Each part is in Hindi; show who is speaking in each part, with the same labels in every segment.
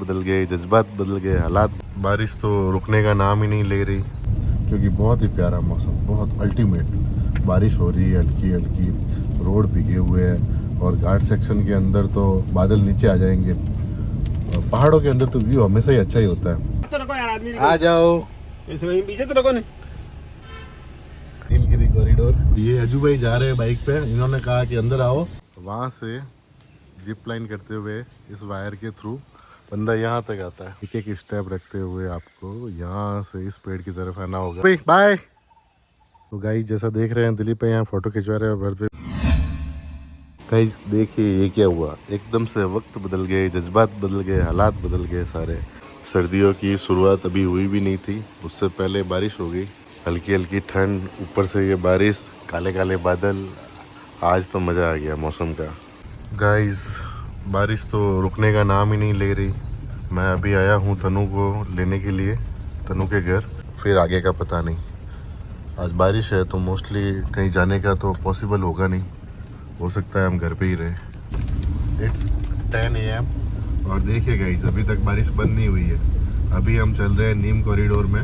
Speaker 1: बदल गए, जज्बात बदल गए, हालात। बारिश तो रुकने का नाम ही नहीं ले रही, क्योंकि बहुत ही प्यारा मौसम, बहुत अल्टीमेट बारिश हो रही है, हल्की हल्की, रोड भीगे हुए हैं और घाट सेक्शन के अंदर तो बादल नीचे आ जाएंगे। और पहाड़ों के अंदर तो व्यू हमेशा ही अच्छा ही होता है।
Speaker 2: तो रखो यार आदमी
Speaker 1: आ जाओ
Speaker 2: पीछे तो रखो नहीं।
Speaker 1: नीलगिरी कॉरिडोर। ये अजू भाई जा रहे हैं बाइक पे, इन्होंने कहा कि अंदर आओ। वहाँ से जिप लाइन करते हुए इस वायर के थ्रू बंदा यहाँ तक आता है। एक एक स्टेप रखते हुए आपको यहाँ से इस पेड़ की तरफ आना होगा। बाय। तो गाइस जैसा देख रहे हैं दिलीप यहाँ फोटो खिंचवा रहे हैं भरत। गाइस देखिए ये क्या हुआ, एकदम से वक्त बदल गए, जज्बात बदल गए, हालात बदल गए सारे। सर्दियों की शुरुआत अभी हुई भी नहीं थी, उससे पहले बारिश हो गई, हल्की हल्की ठंड, ऊपर से ये बारिश, काले काले बादल। आज तो मज़ा आ गया मौसम का। गाइस बारिश तो रुकने का नाम ही नहीं ले रही। मैं अभी आया हूँ तनु को लेने के लिए, तनु के घर, फिर आगे का पता नहीं। आज बारिश है तो मोस्टली कहीं जाने का तो पॉसिबल होगा नहीं, हो सकता है हम घर पे ही रहे। इट्स 10 AM और देखिए गाइस अभी तक बारिश बंद नहीं हुई है। अभी हम चल रहे हैं नीम कॉरिडोर में।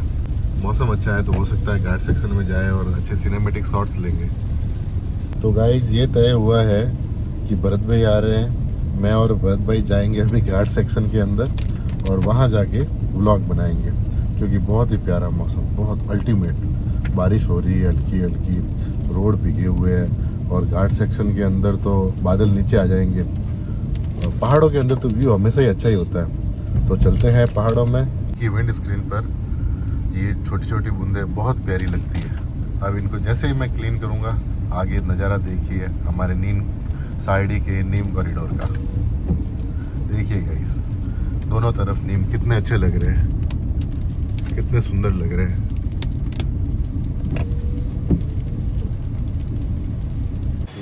Speaker 1: मौसम अच्छा है तो हो सकता है घाट सेक्शन में जाए और अच्छे सिनेमेटिक शॉट्स लेंगे। तो गाइस ये तय हुआ है कि भरत भाई आ रहे हैं, मैं और भरत भाई जाएंगे अभी घाट सेक्शन के अंदर और वहाँ जाके व्लॉग बनाएंगे, क्योंकि बहुत ही प्यारा मौसम, बहुत अल्टीमेट बारिश हो रही है, हल्की हल्की, रोड भीगे हुए हैं और घाट सेक्शन के अंदर तो बादल नीचे आ जाएंगे। और पहाड़ों के अंदर तो व्यू हमेशा ही अच्छा ही होता है। तो चलते हैं पहाड़ों में। की विंड स्क्रीन पर ये छोटी छोटी बूंदें बहुत प्यारी लगती है। अब इनको जैसे ही मैं क्लीन करूँगा, आगे नज़ारा देखिए हमारे नीम साइडी के नीम कॉरिडोर का। देखिए गाइस दोनों तरफ नीम कितने अच्छे लग रहे हैं, कितने सुंदर लग रहे हैं।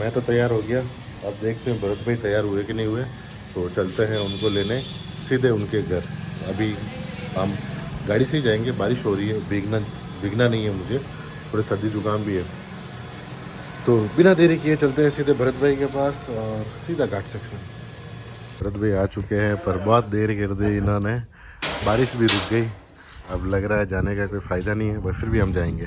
Speaker 1: मैं तो तैयार हो गया, अब देखते हैं भरत भाई तैयार हुए कि नहीं हुए। तो चलते हैं उनको लेने सीधे उनके घर। अभी हम गाड़ी से ही जाएंगे, बारिश हो रही है, भीगना नहीं है मुझे, थोड़े सर्दी जुकाम भी है। तो बिना देरी किए चलते हैं सीधे भरत भाई के पास और सीधा घाट सेक्शन। भरत भाई आ चुके हैं पर बहुत देर कर दी इन्होंने, बारिश भी रुक गई। अब लग रहा है जाने का कोई फ़ायदा नहीं है, पर फिर भी हम जाएंगे।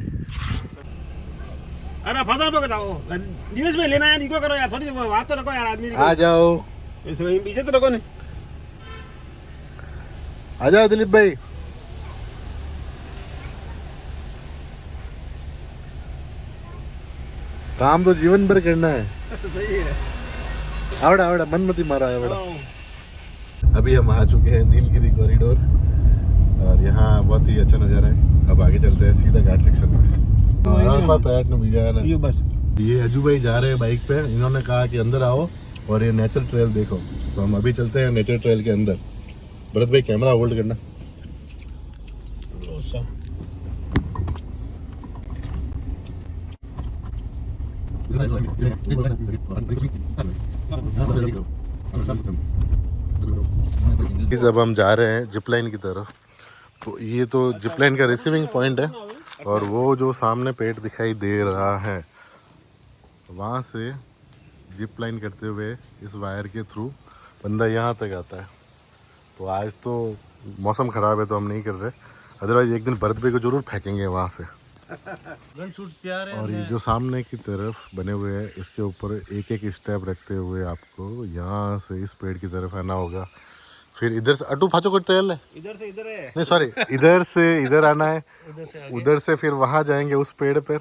Speaker 2: अरे फसल पे बताओ न्यूज़ में लेना है, निको करो यार, थोड़ी बात तो रखो यार आदमी
Speaker 1: आ जाओ
Speaker 2: पीछे तो रखो नहीं।
Speaker 1: आ जाओ दिलीप भाई। काम तो जीवन भर करना है।
Speaker 2: सही है।
Speaker 1: आवड़ा आवड़ा मन मत ही मारा आवड़ा। अभी हम आ चुके हैं नीलगिरी कॉरिडोर और यहाँ बहुत ही अच्छा नज़ारा है। अब आगे चलते हैं सीधा घाट सेक्शन में।
Speaker 2: ये बस
Speaker 1: ये अजू भाई जा रहे हैं बाइक पे, इन्होंने कहा कि अंदर आओ और ये नेचर ट्रेल देखो। तो हम अभी चलते हैं नेचर ट्रेल के अंदर। भरत भाई कैमरा होल्ड करना। अब हम जा रहे हैं जिप लाइन की तरफ। तो ये तो जिप लाइन का रिसीविंग पॉइंट है और वो जो सामने पेड़ दिखाई दे रहा है, वहाँ से जिप लाइन करते हुए इस वायर के थ्रू बंदा यहाँ तक आता है। तो आज तो मौसम ख़राब है तो हम नहीं कर रहे, अदरवाइज एक दिन भरत भाई को जरूर फेंकेंगे वहाँ से। और ये जो सामने की तरफ बने हुए हैं, इसके ऊपर एक एक स्टेप रखते हुए आपको यहाँ से इस पेड़ की तरफ आना होगा। फिर इधर से अटू फाचो को ट्रेल है,
Speaker 2: इधर से इधर है,
Speaker 1: नहीं सॉरी, इधर से इधर आना है, उधर से फिर वहाँ जाएंगे उस पेड़ पर,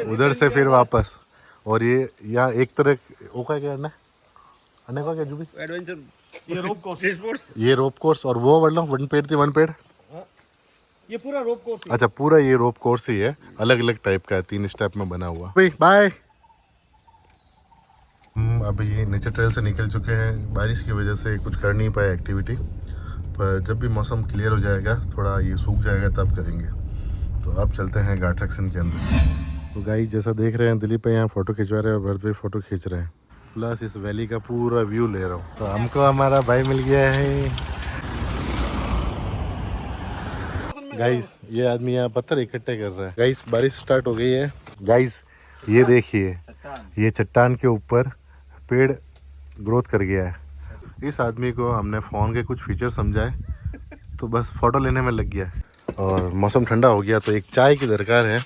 Speaker 1: उधर से फिर वापस। और ये यहाँ एक तरह ओका क्या है अन्य का क्या जो भी
Speaker 2: एडवेंचर, ये रोप कोर्स,
Speaker 1: ये रोप कोर्स। और वो वाला वन पेड़ थी, वन पेड़,
Speaker 2: ये पूरा रोप कोर्स।
Speaker 1: अच्छा पूरा ये रोप कोर्स ही है, अलग अलग टाइप का है, 3 स्टेप में बना हुआ। बाय। अब ये नेचर ट्रेल से निकल चुके हैं, बारिश की वजह से कुछ कर नहीं पाए एक्टिविटी, पर जब भी मौसम क्लियर हो जाएगा, थोड़ा ये सूख जाएगा, तब करेंगे। तो अब चलते हैं घाट सेक्शन के अंदर। तो गाइस जैसा देख रहे हैं दिलीप यहाँ फ़ोटो खिंचवा रहे हैं और भरत भाई फ़ोटो खींच रहे हैं, प्लस इस वैली का पूरा व्यू ले रहा हूँ। तो हमको हमारा भाई मिल गया है। गाइस ये आदमी यहाँ पत्थर इकट्ठे कर रहा है। गाइस बारिश स्टार्ट हो गई है। गाइस ये देखिए, ये चट्टान के ऊपर पेड़ ग्रोथ कर गया है। इस आदमी को हमने फ़ोन के कुछ फीचर समझाए तो बस फ़ोटो लेने में लग गया और मौसम ठंडा हो गया तो एक चाय की दरकार है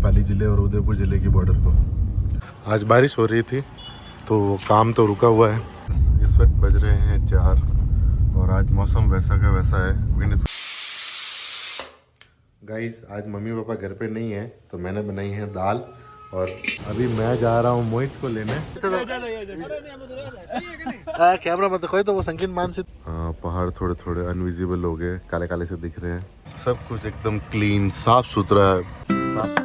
Speaker 1: पाली ज़िले और उदयपुर ज़िले की बॉर्डर को। आज बारिश हो रही थी तो काम तो रुका हुआ है। इस वक्त बज रहे हैं 4 और आज मौसम वैसा का वैसा है। विंड। गाइस आज मम्मी पापा घर पे नहीं है तो मैंने बनाई है दाल और अभी मैं जा रहा हूँ मोहित को लेने। कैमरा मत खोए तो वो संकीर्ण मान से। हाँ पहाड़ थोड़े थोड़े अनविजिबल हो गए, काले काले से दिख रहे हैं। सब कुछ एकदम क्लीन साफ सुथरा है।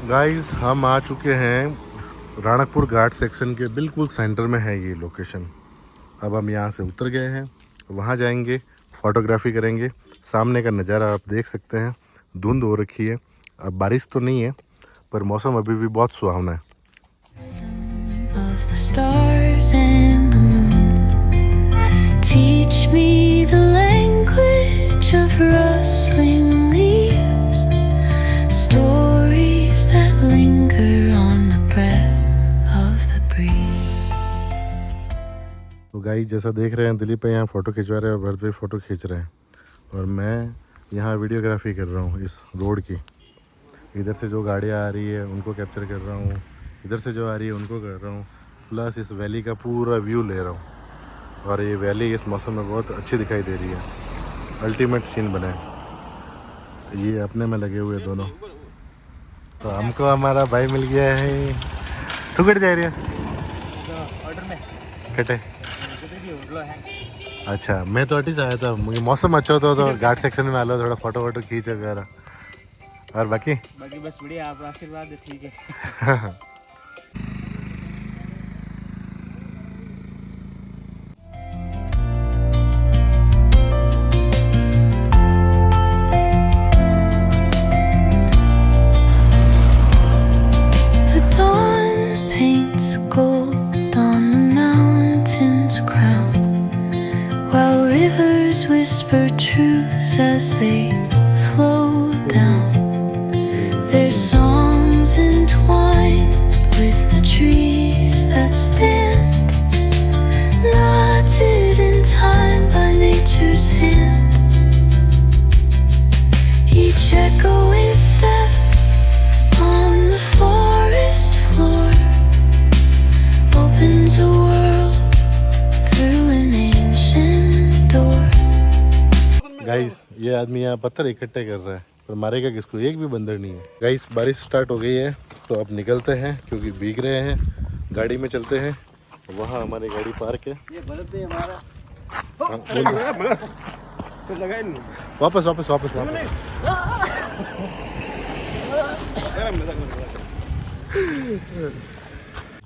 Speaker 1: गाइस हम आ चुके हैं राणकपुर घाट सेक्शन के बिल्कुल सेंटर में है ये लोकेशन। अब हम यहाँ से उतर गए हैं, वहाँ जाएंगे, फोटोग्राफी करेंगे। सामने का नज़ारा आप देख सकते हैं, धुंध हो रखी है। अब बारिश तो नहीं है पर मौसम अभी भी बहुत सुहावना है। Teach me the language of rustling leaves, stories that linger on the breath of the breeze. तो गाइस जैसा देख रहे हैं दिलीप भाई यहाँ फ़ोटो खिंचवा रहे हैं और भरत भाई फ़ोटो खींच रहे हैं और मैं यहाँ वीडियोग्राफी कर रहा हूँ इस रोड की। इधर से जो गाड़ियाँ आ रही है उनको कैप्चर कर रहा हूँ, इधर से जो आ रही है उनको कर रहा हूँ, प्लस इस वैली का पूरा व्यू ले रहा हूँ। और ये वैली इस मौसम में बहुत अच्छी दिखाई दे रही है, अल्टीमेट सीन बना है। ये अपने में लगे हुए दोनों। तो हमको हमारा भाई मिल गया है। तू कट जा रही है कटे। अच्छा मैं तो अटी से आया था, मुझे मौसम अच्छा होता तो घाट सेक्शन में आ लो, थोड़ा फोटो वोटो खींच वगैरह। और बाकी
Speaker 2: बस बढ़िया, आप आशीर्वाद है, ठीक है।
Speaker 1: Whisper truths as they flow down. Their songs entwined with the trees that stand, knotted in time by nature's hand. Each echoing step on the forest floor opens a world through an ancient door. Guys ये आदमी यहाँ पत्थर इकट्ठे कर रहा है पर मारेगा किसको, एक भी बंदर नहीं है। गाइस बारिश स्टार्ट हो गई है तो अब निकलते हैं क्योंकि भीग रहे हैं। गाड़ी में चलते हैं, वहाँ हमारी गाड़ी पार्क है। ये बलद है हमारा। वापस वापस वापस वापस।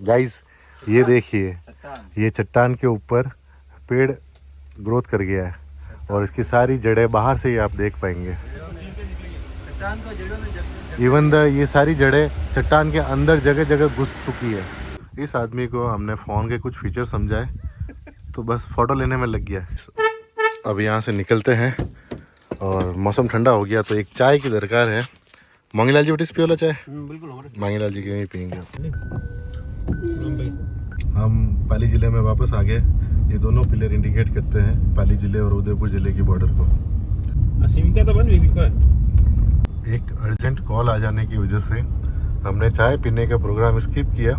Speaker 1: गाइस ये देखिए, ये चट्टान के ऊपर पेड़ ग्रोथ कर गया है और इसकी सारी जड़ें बाहर से ही आप देख पाएंगे। इवन ये सारी जड़ें चट्टान के अंदर जगह जगह घुस चुकी है। इस आदमी को हमने फ़ोन के कुछ फीचर समझाए तो बस फ़ोटो लेने में लग गया। अब यहाँ से निकलते हैं और मौसम ठंडा हो गया तो एक चाय की दरकार है। मांगीलाल जी बटिस पियोला चाय? बिल्कुल मांगीलाल जी के ही पियेंगे। हम पाली ज़िले में वापस आ गए। ये दोनों पिलर इंडिकेट करते हैं पाली ज़िले और उदयपुर ज़िले की बॉर्डर को। एक अर्जेंट कॉल आ जाने की वजह से हमने चाय पीने का प्रोग्राम स्किप किया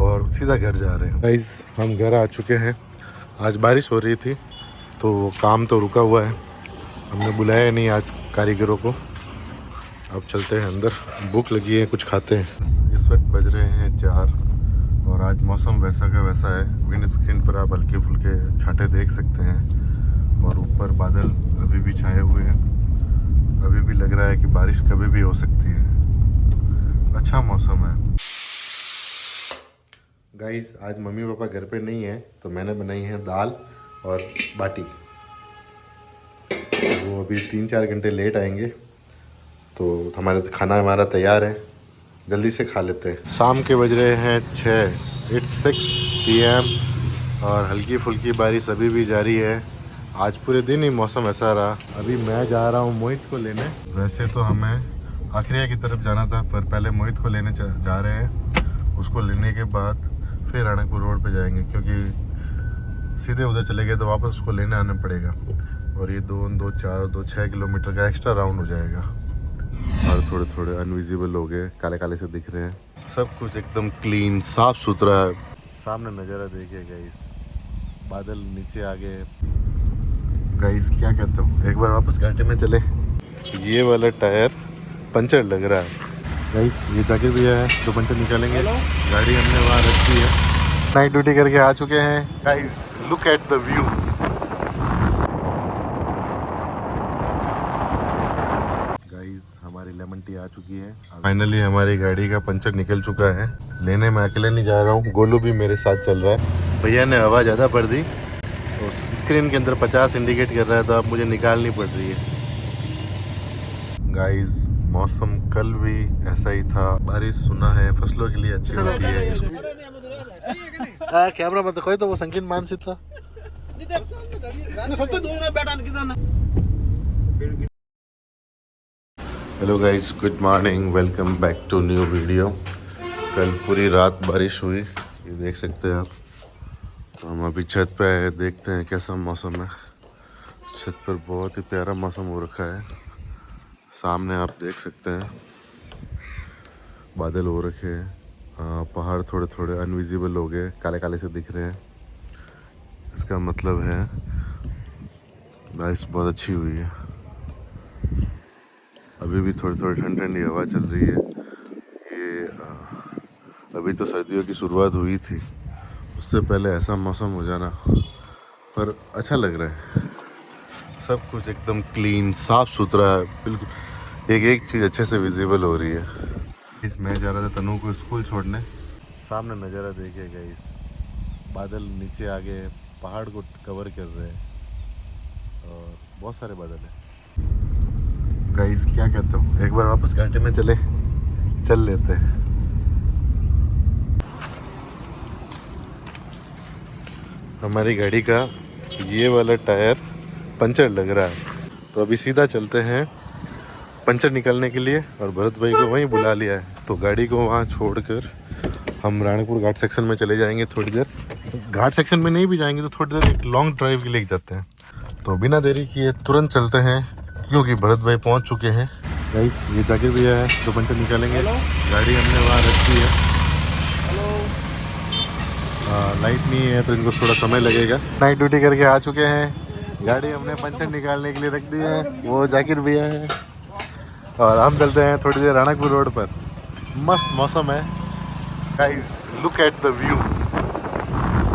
Speaker 1: और सीधा घर जा रहे हैं। गाइस हम घर आ चुके हैं। आज बारिश हो रही थी तो काम तो रुका हुआ है, हमने बुलाया नहीं आज कारीगरों को। अब चलते हैं अंदर, भूख लगी है, कुछ खाते हैं। इस वक्त बज रहे हैं 4 और आज मौसम वैसा का वैसा है। विंड स्क्रीन पर आप हल्के फुल्के छाटे देख सकते हैं और ऊपर बादल अभी भी छाए हुए हैं। अभी भी लग रहा है कि बारिश कभी भी हो सकती है। अच्छा मौसम है। गाइस आज मम्मी पापा घर पे नहीं है तो मैंने बनाई है दाल और बाटी। वो अभी 3-4 घंटे लेट आएंगे तो हमारा तैयार है, जल्दी से खा लेते हैं। शाम के बज रहे हैं 6, It's 6 PM और हल्की फुल्की बारिश अभी भी जारी है। आज पूरे दिन ही मौसम ऐसा रहा। अभी मैं जा रहा हूँ मोहित को लेने। वैसे तो हमें आखिरिया की तरफ जाना था, पर पहले मोहित को लेने जा रहे हैं। उसको लेने के बाद फिर राणकपुर रोड पे जाएंगे, क्योंकि सीधे उधर चले गए तो वापस उसको लेने आना पड़ेगा। और ये 2-4-2-6 किलोमीटर का एक्स्ट्रा राउंड हो जाएगा। और थोड़े थोड़े अनविजिबल हो गए, काले काले से दिख रहे हैं। सब कुछ एकदम क्लीन साफ सुथरा है। सामने नज़ारा देखिए गाइस, बादल नीचे आ गए। गाइस क्या कहते हो, एक बार वापस घाटे में चले। ये वाला टायर पंचर लग रहा है गाइस। ये जाके भी है तो पंचर निकालेंगे। गाड़ी हमने वहाँ रखी है। नाइट ड्यूटी करके आ चुके हैं guys. Look at the view. Guys हमारी लेमन टी आ चुकी है। फाइनली हमारी गाड़ी का पंचर निकल चुका है। लेने मैं अकेले नहीं जा रहा हूँ, गोलू भी मेरे साथ चल रहा है। भैया ने हवा ज़्यादा भर दी, तो स्क्रीन के अंदर 50 इंडिकेट कर रहा है, तो अब मुझे निकालनी पड़ रही है। गाइस मौसम कल भी ऐसा ही था। बारिश सुना है फसलों के लिए अच्छी होती है। कैमरा मत खोई, तो वो संकीर्ण मानसिक था। Hello guys, good morning, welcome back to new video. कल पूरी रात बारिश हुई, ये देख सकते हैं आप। तो हम अभी छत पे आए, देखते हैं कैसा मौसम है। छत पर बहुत ही प्यारा मौसम हो रखा है। सामने आप देख सकते हैं बादल हो रखे हैं। पहाड़ थोड़े थोड़े अनविजिबल हो गए, काले काले से दिख रहे हैं। इसका मतलब है बारिश बहुत अच्छी हुई है। अभी भी थोड़ी थोड़ी ठंडी ठंडी हवा चल रही है। ये अभी तो सर्दियों की शुरुआत हुई थी, उससे पहले ऐसा मौसम हो जाना, पर अच्छा लग रहा है। सब कुछ एकदम क्लीन साफ सुथरा है, बिल्कुल एक चीज़ अच्छे से विजिबल हो रही है। मैं जा रहा था तनु को स्कूल छोड़ने। सामने नज़ारा देखिए गाइस, बादल नीचे आ गए, पहाड़ को कवर कर रहे हैं और बहुत सारे बादल हैं। गाइस क्या कहते हो, एक बार वापस घाटे में चल लेते हैं। हमारी गाड़ी का ये वाला टायर पंचर लग रहा है, तो अभी सीधा चलते हैं पंचर निकालने के लिए। और भरत भाई को वहीं बुला लिया है, तो गाड़ी को वहाँ छोड़कर हम राणकपुर घाट सेक्शन में चले जाएंगे थोड़ी देर। घाट सेक्शन में नहीं भी जाएंगे तो थोड़ी देर एक लॉन्ग ड्राइव के लिए जाते हैं। तो बिना देरी किए तुरंत चलते हैं, क्योंकि भरत भाई पहुँच चुके हैं। गाइस ये जाके भी है तो पंचर निकालेंगे। गाड़ी हमने वहाँ रखी है। लाइट नहीं है तो इनको थोड़ा समय लगेगा। नाइट ड्यूटी करके आ चुके हैं। गाड़ी हमने पंचर निकालने के लिए रख दी है, वो जाकिर भैया है। और हम चलते हैं थोड़ी देर राणकपुर रोड पर। मस्त मौसम है guys, look at the view.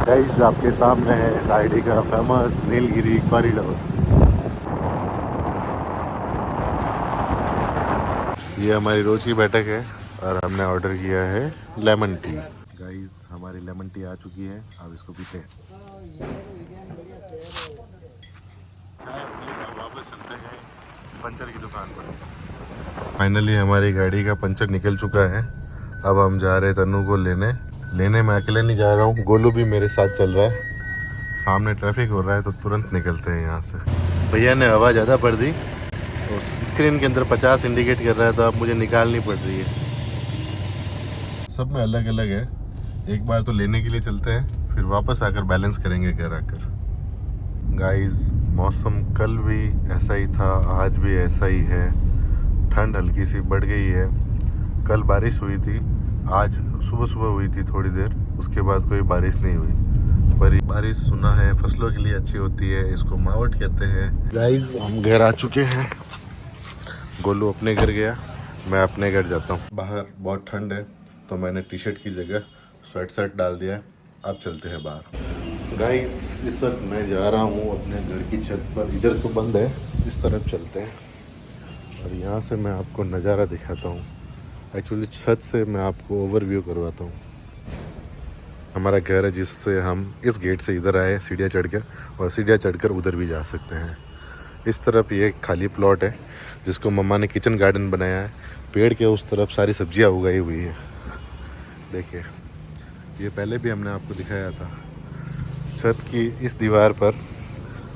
Speaker 1: Guys आपके सामने है साइडी का फेमस नीलगिरी कॉरिडोर। ये हमारी रोज की बैठक है और हमने ऑर्डर किया है लेमन टी। गाइस हमारी लेमन टी आ चुकी है, अब इसको पीछे वापस चलते हैं पंचर की दुकान पर। फाइनली हमारी गाड़ी का पंचर निकल चुका है। अब हम जा रहे हैं तनु को लेने मैं अकेले नहीं जा रहा हूँ, गोलू भी मेरे साथ चल रहा है। सामने ट्रैफिक हो रहा है तो तुरंत निकलते हैं यहाँ से। भैया ने हवा ज़्यादा भर दी, तो स्क्रीन के अंदर 50 इंडिकेट कर रहा है, तो अब मुझे निकालनी पड़ रही है। सब में अलग अलग है। एक बार तो लेने के लिए चलते हैं, फिर वापस आकर बैलेंस करेंगे घर आकर। गाइस मौसम कल भी ऐसा ही था, आज भी ऐसा ही है। ठंड हल्की सी बढ़ गई है। कल बारिश हुई थी, आज सुबह हुई थी थोड़ी देर, उसके बाद कोई बारिश नहीं हुई। पर बारिश सुना है फसलों के लिए अच्छी होती है, इसको मावट कहते हैं। गाइस हम घर आ चुके हैं। गोलू अपने घर गया, मैं अपने घर जाता हूँ। बाहर बहुत ठंड है, तो मैंने टी शर्ट की जगह स्वेट शर्ट डाल दिया। अब चलते हैं बाहर। गाइस इस वक्त मैं जा रहा हूँ अपने घर की छत पर। इधर तो बंद है, इस तरफ चलते हैं और यहाँ से मैं आपको नज़ारा दिखाता हूँ। एक्चुअली छत से मैं आपको ओवरव्यू करवाता हूँ। हमारा घर है, जिससे हम इस गेट से इधर आए सीढ़ियाँ चढ़ कर, और सीढ़ियाँ चढ़कर उधर भी जा सकते हैं। इस तरफ ये एक खाली प्लॉट है जिसको मम्मा ने किचन गार्डन बनाया है। पेड़ के उस तरफ सारी सब्जियां उगाई हुई है। देखिए, ये पहले भी हमने आपको दिखाया था। छत की इस दीवार पर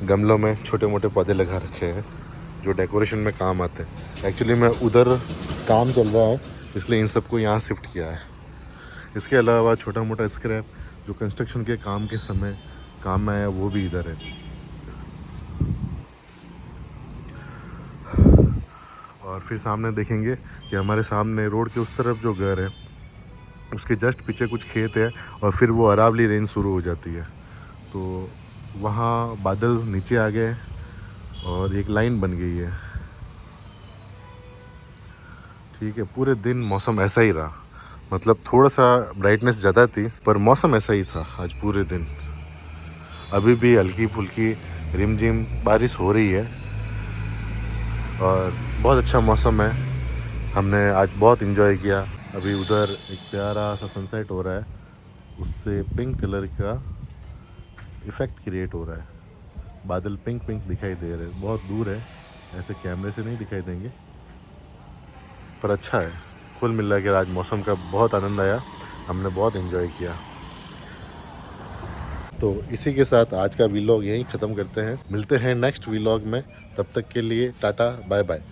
Speaker 1: गमलों में छोटे मोटे पौधे लगा रखे हैं जो डेकोरेशन में काम आते हैं। एक्चुअली मैं उधर काम चल रहा है इसलिए इन सबको यहाँ शिफ्ट किया है। इसके अलावा छोटा मोटा स्क्रैप जो कंस्ट्रक्शन के काम के समय काम में आया वो भी इधर है। और फिर सामने देखेंगे कि हमारे सामने रोड के उस तरफ जो घर है उसके जस्ट पीछे कुछ खेत है और फिर वो अरावली रेंज शुरू हो जाती है। तो वहाँ बादल नीचे आ गए और एक लाइन बन गई है। ठीक है, पूरे दिन मौसम ऐसा ही रहा, मतलब थोड़ा सा ब्राइटनेस ज़्यादा थी पर मौसम ऐसा ही था आज पूरे दिन। अभी भी हल्की फुल्की रिमझिम बारिश हो रही है और बहुत अच्छा मौसम है। हमने आज बहुत इन्जॉय किया। अभी उधर एक प्यारा सा सनसेट हो रहा है, उससे पिंक कलर का इफ़ेक्ट क्रिएट हो रहा है। बादल पिंक पिंक दिखाई दे रहे हैं, बहुत दूर है, ऐसे कैमरे से नहीं दिखाई देंगे पर अच्छा है। कुल मिला के आज मौसम का बहुत आनंद आया, हमने बहुत एंजॉय किया। तो इसी के साथ आज का व्लॉग यहीं ख़त्म करते हैं। मिलते हैं नेक्स्ट व्लॉग में, तब तक के लिए टाटा बाय बाय।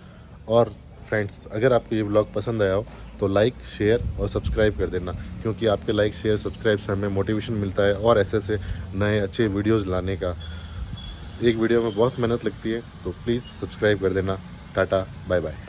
Speaker 1: और फ्रेंड्स, अगर आपको ये व्लॉग पसंद आया हो तो लाइक शेयर और सब्सक्राइब कर देना, क्योंकि आपके लाइक शेयर सब्सक्राइब से हमें मोटिवेशन मिलता है और ऐसे नए अच्छे वीडियोज़ लाने का। एक वीडियो में बहुत मेहनत लगती है, तो प्लीज़ सब्सक्राइब कर देना। Tata bye bye.